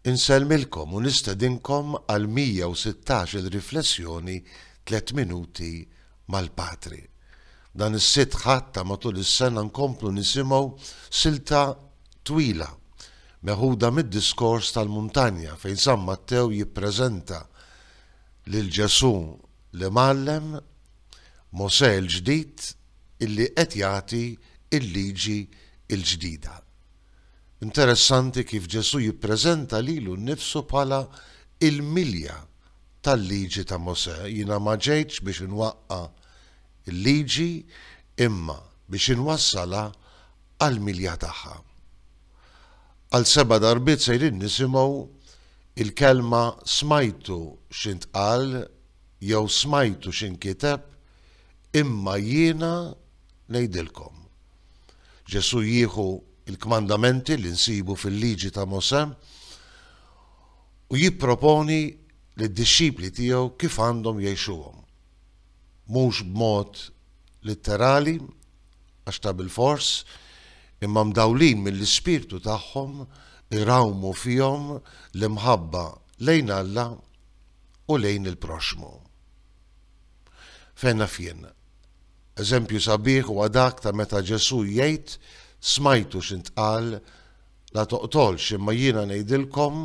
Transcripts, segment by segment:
Inselmilkom u nistedinkom għal 116 riflessjoni 3 minuti mal-Patri. Dan is-sitt ħatta matul is-sena nkomplu nisimgħu silta twila meħuda mid-diskors tal-muntanja fejn San Mattew jippreżenta lil Ġesu li mallem Mosè l-ġdid illi qed jagħti il-liġi l-ġdida. Interessanti kif Ġesu jippreżenta lilu nnifsu bħala il-milja tal-liġi ta' Mosè. Jiena ma ġejtx biex inwaqqa il-liġi imma biex inwassala għal-milja tagħha. Għal 7 darbiet sejrin nisimgħu il-kelma smajtu x'intqal jew smajtu x'inkiteb imma jiena ngħidilkom. Ġesu jieħu il-kmandamenti li nsibu fil-liġi ta' Mosè u jipproponi lid-dixxipli tiegħu kif għandhom jgħixuhom. Mhux b'mod litterali għax ta' bil-fors, imma mdawlin mill-ispirtu tagħhom irawmu fihom l-imħabba lejn Alla u lejn il-proxmu. Fejn naf jien. Eżempju sabiħ huwa dak ta' meta Ġesu jgħid smajtu x'intqal la toqtolx imma jiena ngħidilkom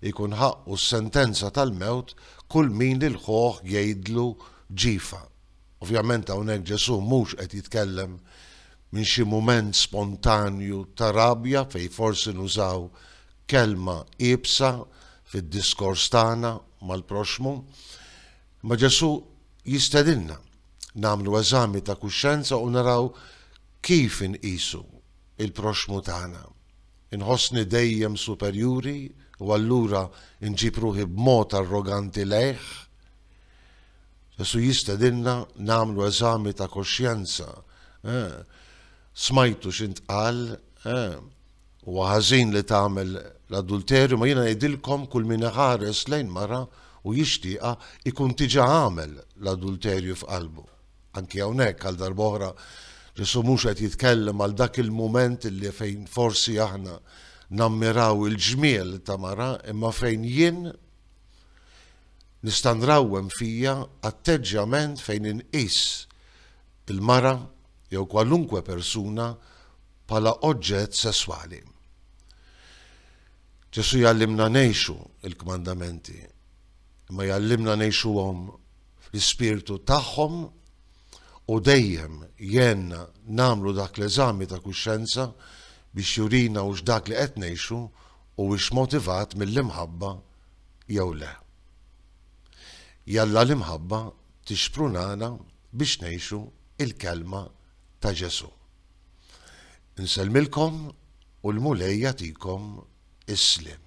ikun ħaqqu s-sentenza tal-mewt kull min lil-ħoħ jgħidlu ġifa. Ovvjament hawnhekk Ġesu mhux qed jitkellem minn xi mument spontanju ta' rabja fejn forsi nużaw kelma qiebsa fid-diskors tagħna mal-proxmu, ma Ġesu jistedinna nagħmlu eżami ta' kuxjenza u naraw kif inqisu il-proxmu tagħna. Inħossni dejjem superjuri u allura inġib ruħi b'mod arroganti lejh. Ġesu jistedinna nagħmlu eżami ta' koxjenza. Smajtu x'intqal, huwa ħażin li tagħmel l-adulterju, ma jiena ngħidilkom kull min iħares lejn mara u jixtieqha ikun diġà għamel l-adulterju f'qalbu. Anki hawnhekk għal darb'oħra Ġesu mhux qed jitkellem għal dak il-mument illi fejn forsi aħna nammiraw il-ġmiel ta' mara, imma fejn jien nista' nrawwem fija atteġġjament fejn inqis il-mara jew kwalunkwe persuna bħala oġġett sesswali. Ġesu jallimna ngħixu il-kmandamenti, imma jallimna ngħixuhom fl-ispirtu tagħhom u dejjem jenna namlu dak l-eżami ta' kuxjenza biex jurina u x'dak li qed ngħixu u wix motivat mill-imħabba jew le. Jalla l-imħabba tixprunana biex ngħixu il-kelma ta' Ġesu. Inselmilkom u l-mulej jagħtikom is-sliem.